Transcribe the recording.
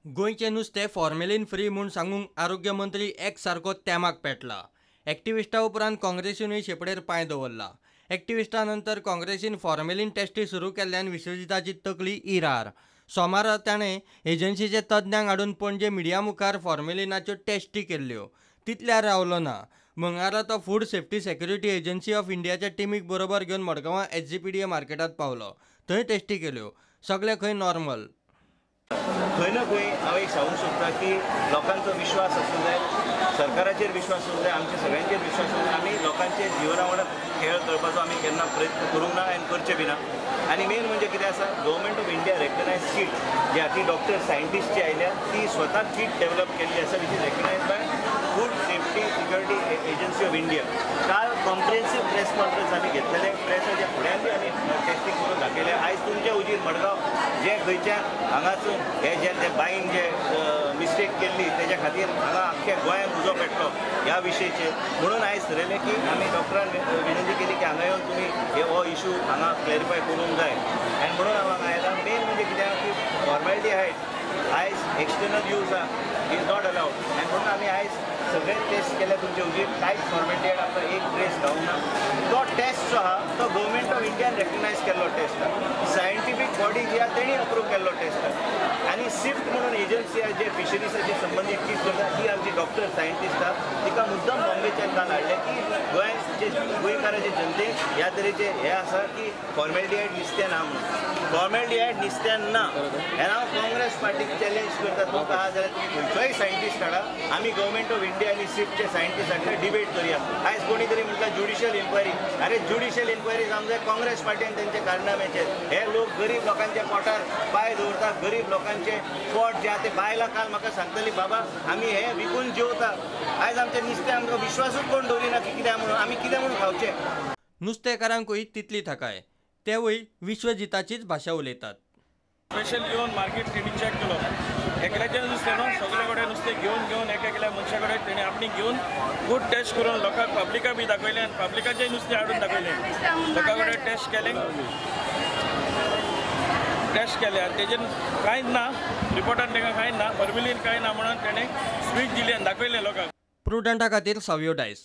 गोंयचें नुस्तें formalin free म्हूण सांगूंक आरोग्य मंत्री एक्स सारको तेमाक पेटला. एक्टिविस्टां उपरांत काँग्रेसीनूय शेपडेर पांय दवरला. एक्टिविस्टां नंतर काँग्रेसीन फॉर्मेलिन टेस्टी सुरू केल्ल्यान विश्वजिताची तकली इरार. सोमारा ताणें एजन्सीचे तज्ञांक हाडून पणजे मिडिया मुखार फॉर्मेलिनाच्यो टेस्टी केल्ल्यो. तितल्यार रावलो ना. मंगळारा तो food safety security agency of इंडियाच्या टिमीक बरोबर घेवन मडगांवां एचजीपीडीए मार्केटात पावलो. थंय टेस्टी केल्यो. सगळें खंय नॉर्मल. खंय ना खंय हांव एक सांगूंक सोदतां की लोकांचो विश्वास आसूं जाय, सरकाराचेर विश्वास आसूं जाय, आमच्या सगळ्यांचेर विश्वास आसूं जाय. आमी लोकांचे जिवना वांगडा खेळ करपाचो आमी केन्ना प्रयत्न करूंक ना आनी करचे बी ना. आनी मेन म्हणजे कितें आसा, गव्हर्मेंट ऑफ इंडिया रेकग्नायज कीट जी हाती डॉक्टर सायंटिस्ट जी आयल्या ती स्वता कीट डेव्हलप केल्ली आसा which is recognised by food safety security agency of India. काल कॉम्प्रिहेन्सीव प्रेस कॉन्फरन्स आमी घेतलेले, प्रेसाच्या फुड्यान बी आमी टेस्टींग करून दाखयलें. आयज तुमच्या उजीर मडगांव जे खंयच्यान हांगासून हे जे ते बायन जे मिस्टेक केल्ली तेज्या खातीर हांगा आख्ख्या गोंयांत उजो पेटलो ह्या विशयीचेर. म्हणून आयज थारायलें की आमी डॉक्टरान विनंती केली की हांगा येवन तुमी हो इशू हांगा क्लॅरिफाय करूंक जाय. आनी म्हणून हांव हांगा आयलां. मेन म्हणजे कित्याक की फॉर्मेलिटी आयज external use is not allowed. आनी म्हणून आमी आयज सगळे टेस्ट केले तुमचे उजीर. कांयच फॉर्मेलिटी आमकां एक ट्रेस गावूंक ना. तो टेस्ट जो आहा तो गव्हर्मेंट ऑफ इंडियान रेकग्नायज केल्लो टेस्ट आहा. सायंटिफीक बॉडी जी आहा तेणी अप्रूव केल्लो टेस्ट आहा. आनी सिफ्ट म्हणून एजन्सी आहा जे फिशरीसाचे संबंदीत टीम करता ती आमची डॉक्टर सायंटिस्ट आहा. तिका मुद्दम बॉम्बेच्यान काल हाडले की गोंयांचे गोंयकाराचे जनतेक ह्या तरेचे हे आसा की फॉर्मेलिटी नुस्त्यान ना म्हणून. फॉर्मेलिटी नुस्त्यान ना. आनी हांव काँग्रेस पार्टीक चॅलेंज करता, तुमकां आहा जाल्यार तुमी खंयचोय सायंटिस्ट हाडा, आमी गव्हर्मेंट ऑफ इंडिया आनी सिफ्टचे सायंटिस्ट हाडटा डिबेट करया. आयज कोणी तरी म्हणटा ज्युडिशियल इन्क्वायरी. अरे ज्युडिशियल इन्क्वायरी जावंक जाय काँग्रेस पार्टीन तेंचे कारनाम्याचेर. हे लोक गरीब लोकांच्या पोटार पांय दवरतात. गरीब लोकांचे पोट जे आहा ते बायलां काल म्हाका सांगताली बाबा आमी हे विकून जेवता. आयज आमच्या नुस्तें आमकां विश्वासूच कोण दवरिना की कित्याक म्हणून आमी कितें म्हणून खावचें. नुस्तेकारांकूय तितली थाकाय. तेवूय विश्वजिताचीच भाशा उलयतात. स्पेशल येवन मार्केट तेणी चॅक केलो. एकल्याचें नुस्तें न्हू, सगळे कडेन नुस्तें घेवन एकल्या मनशा कडेन तेणी आपणी घेवन गूड टेस्ट करून लोकांक पब्लिकाक बी दाखयलें आनी पब्लिकाचेंय नुस्तें हाडून दाखयलें. लोकां कडेन टेस्ट केलें आनी तेजेर कांयच ना, रिपोर्टान ताका कांयच ना, फॉर्मेलिन कांय ना म्हणून तेणें स्पीच दिली आनी दाखयलें लोकांक. प्रुडंटा खातीर सव्यो डायस.